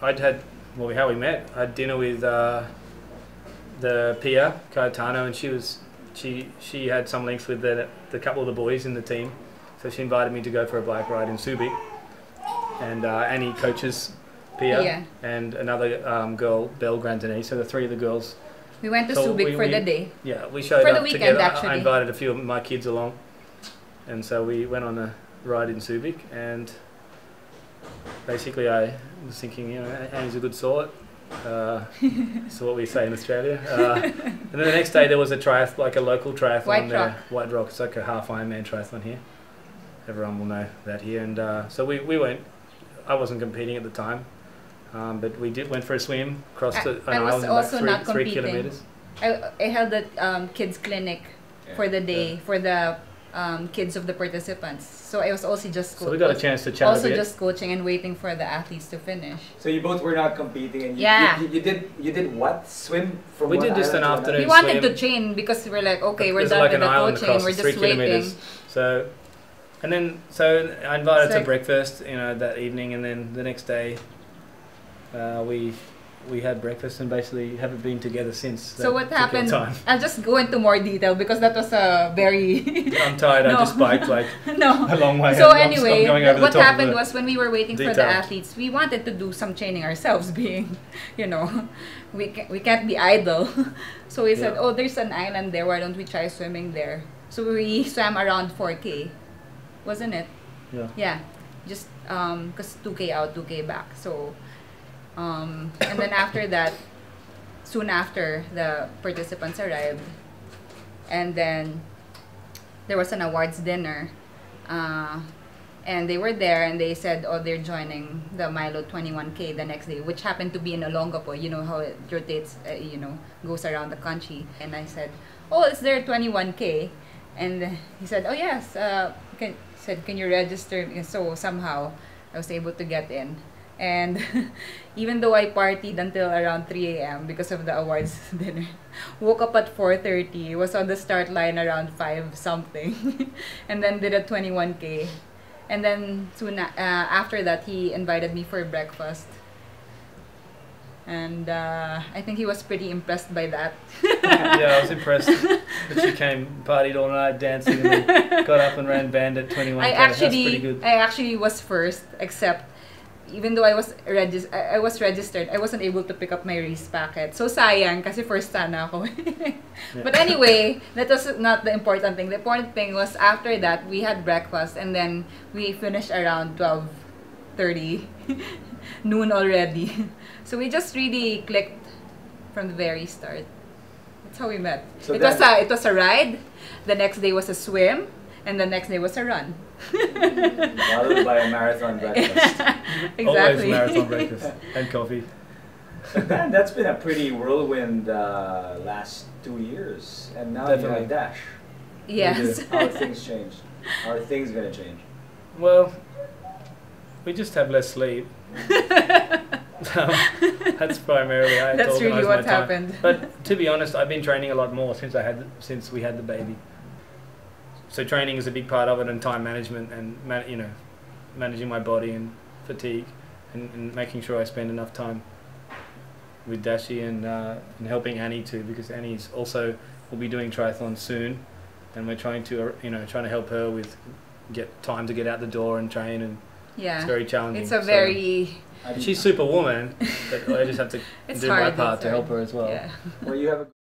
How we met. I had dinner with the Pia Cayetano, and she had some links with the couple of the boys in the team, so she invited me to go for a bike ride in Subic, and Annie coaches Pia, and another girl, Belle Grantini. So the three of the girls. We went to Subic for the day. Yeah, we showed for up the weekend, together. actually. I invited a few of my kids along, and so we went on a ride in Subic, and basically I was thinking, Annie's a good sort. That's what we say in Australia. And then the next day there was a local triathlon there. White Rock. It's like a half Ironman triathlon here. Everyone will know that here. And so we went. I wasn't competing at the time, but we went for a swim, crossed an island, like 3 kilometers. I held a kids clinic for the day for the kids of the participants. So I was also just so we got a chance to chat a bit. Just coaching and waiting for the athletes to finish. So you both were not competing, and you did what? Swim from we did just an afternoon. We wanted to train because we were like, okay, we're done with the coaching and we're just waiting. So I invited to breakfast, that evening, and then the next day, we had breakfast and basically haven't been together since. So what happened? I'll just go into more detail because that was a very. I'm tired. I just biked a long way. So anyway, what happened was when we were waiting for the athletes, we wanted to do some training ourselves. Being, we can't be idle. So we said, oh, there's an island there. Why don't we try swimming there? So we swam around 4K, wasn't it? Yeah. Yeah, just because 2K out, 2K back. So. And then after that, soon after, the participants arrived, and then there was an awards dinner, and they were there, and they said, oh, they're joining the Milo 21K the next day, which happened to be in Olongapo. You know how it rotates, goes around the country. And I said, oh, is there 21K? And he said, oh yes. Can you register? So somehow I was able to get in. And even though I partied until around 3 a.m. because of the awards dinner, woke up at 4:30, was on the start line around 5 something, and then did a 21K. And then soon after that, he invited me for breakfast. And I think he was pretty impressed by that. Yeah, I was impressed. But she came, partied all night, dancing, and then got up and ran band at 21K. That's pretty good. I actually was first, except even though I was registered, I wasn't able to pick up my race packet. So sayang, kasi first sana ako. But anyway, that was not the important thing. The important thing was after that, we had breakfast, and then we finished around 12:30, noon already. So we just really clicked from the very start. That's how we met. So it was a ride. The next day was a swim, and the next day was a run. Followed by a marathon breakfast. Exactly. Always marathon breakfast and coffee. So Dan, that's been a pretty whirlwind last 2 years, and now you have Dash. Yes. How have things changed? How are things going to change? Well, we just have less sleep. That's primarily how I That's really what happened. But to be honest, I've been training a lot more since we had the baby. So training is a big part of it, and time management, and managing my body and fatigue, and making sure I spend enough time with Dashi and helping Annie too, because Annie's also will be doing triathlon soon, and we're trying to help her with time to get out the door and train, and it's very challenging. It's a very she's Superwoman, but I just have to do my part to help her as well. Well, you have a